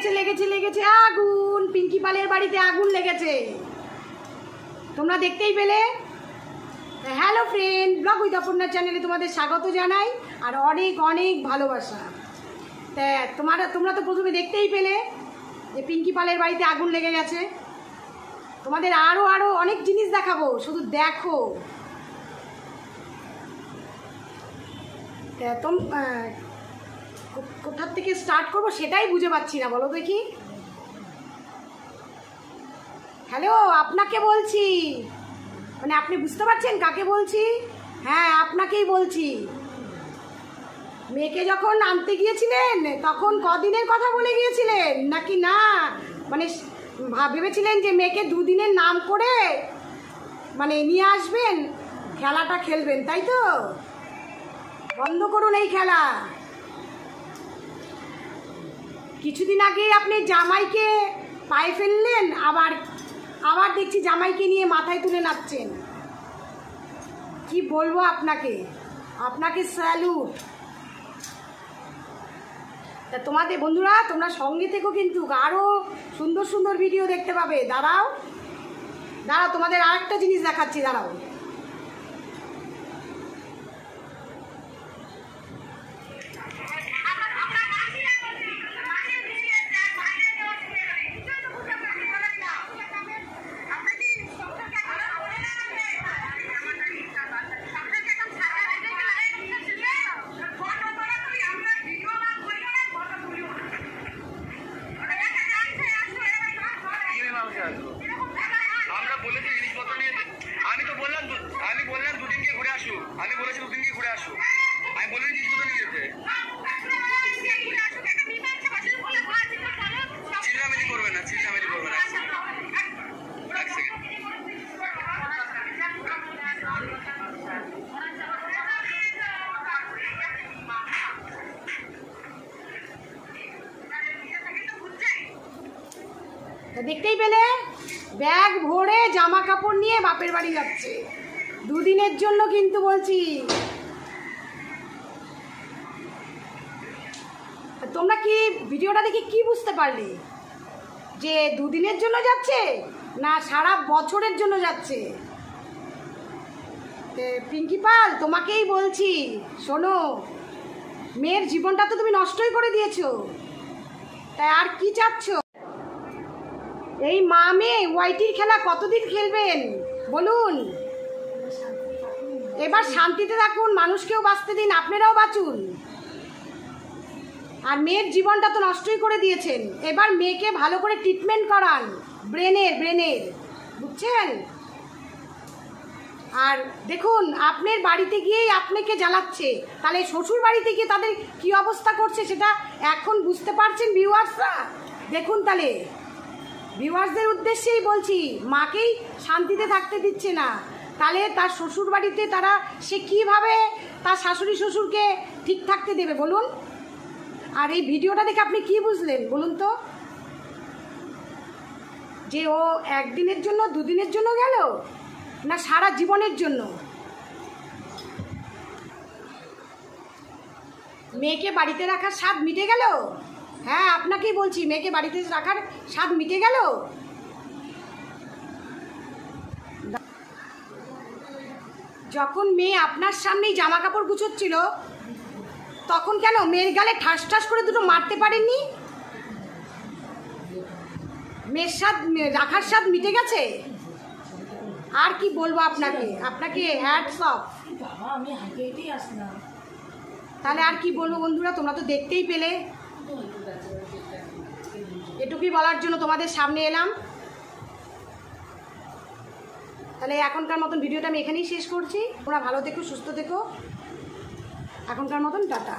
লেগেছে লেগেছে লেগেছে আগুন, পিঙ্কি পালের বাড়িতে আগুন লেগেছে, তোমরা দেখতেই পেলে। Hello friend, blog with Aparna চ্যানেলে তোমাদের স্বাগত জানাই আর অনেক অনেক ভালোবাসা। তা তোমরা তো প্রথমে দেখতেই পেলে যে পিঙ্কি পালের বাড়িতে আগুন লেগে গেছে। তোমাদের আরও অনেক জিনিস দেখাবো, শুধু দেখো। কোথার থেকে স্টার্ট করবো সেটাই বুঝে পাচ্ছি না, বলো দেখি। হ্যালো, আপনাকে বলছি, মানে আপনি বুঝতে পারছেন কাকে বলছি? হ্যাঁ, আপনাকেই বলছি। মেয়েকে যখন আনতে গিয়েছিলেন তখন কদিনের কথা বলে গিয়েছিলেন নাকি না, মানে ভেবেছিলেন যে মেয়েকে দুদিনের নাম করে মানে নিয়ে আসবেন, খেলাটা খেলবেন, তাই তো? বন্ধ করুন এই খেলা। কিছুদিন আগে আপনি জামাইকে পায়ে ফেললেন, আবার দেখছি জামাইকে নিয়ে মাথায় তুলে নাচছেন। কি বলবো আপনাকে স্যালুট। তা তোমাদের বন্ধুরা, তোমরা সঙ্গে থেকো, কিন্তু আরও সুন্দর সুন্দর ভিডিও দেখতে পাবে। দাঁড়াও তোমাদের আরেকটা জিনিস দেখাচ্ছি, দাঁড়াও। আমি বলেছি দুদিন কি ঘুরে আসো, আমি বলিনি জিনিসপত্র নিয়ে যেতে। চিল্লামিলি করবে না, চিল্লামিলি করবে না। এক সেকেন্ড। দেখতেই পেলে, ব্যাগ ভরে জামা কাপড় নিয়ে বাপের বাড়ি যাচ্ছে দুদিনের জন্য, কিন্তু বলছি। তোমরা কি ভিডিওটা দেখে কি বুঝতে পারলে? যে দুদিনের জন্য যাচ্ছে না সারা বছরের জন্য যাচ্ছে? পিঙ্কি পাল, তোমাকেই বলছি, শোনো, মেয়ের জীবনটা তো তুমি নষ্টই করে দিয়েছো, তাই আর কি চাচ্ছ? এই মা মেয়ে ওয়াইটির খেলা কতদিন খেলবেন বলুন? এবার শান্তিতে থাকুন, মানুষকেও বাঁচতে দিন, আপনারাও বাঁচুন। আর মেয়ের জীবনটা তো নষ্টই করে দিয়েছেন, এবার মেয়েকে ভালো করে ট্রিটমেন্ট করান, ব্রেনের, বুঝছেন? আর দেখুন, আপনার বাড়িতে গিয়েই আপনাকে জ্বালাচ্ছে, তাহলে শ্বশুর বাড়িতে গিয়ে তাদের কি অবস্থা করছে সেটা এখন বুঝতে পারছেন ভিউয়ার্সরা? দেখুন, তাহলে ভিউয়ার্সদের উদ্দেশ্যেই বলছি, মাকেই শান্তিতে থাকতে দিচ্ছে না, তাহলে তার শ্বশুর বাড়িতে সে কীভাবে তার শাশুড়ি শ্বশুরকে ঠিক থাকতে দেবে বলুন? আর এই ভিডিওটা দেখে আপনি কি বুঝলেন বলুন তো? যে ও একদিনের জন্য দুদিনের জন্য গেল, না সারা জীবনের জন্য? মেয়েকে বাড়িতে রাখার স্বাদ মিটে গেল? হ্যাঁ, আপনাকেই বলছি, মেয়েকে বাড়িতে রাখার স্বাদ মিটে গেল? যখন মেয়ে আপনার সামনেই জামা কাপড় গুছোচ্ছিল, তখন কেন মেয়ের গালে ঠাস ঠাস করে দুটো মারতে পারেননি? মেয়ের স্বাদ রাখার স্বাদ মিটে গেছে? আর কি বলবো আপনাকে হ্যাটস অফ। তাহলে আর কি বলবো বন্ধুরা, তোমরা তো দেখতেই পেলে। এটুকুই বলার জন্য তোমাদের সামনে এলাম। তাহলে এখনকার মতন ভিডিওটা আমি এখানেই শেষ করছি। তোমরা ভালো থেকো, সুস্থ থেকো, এখনকার মতন টাটা।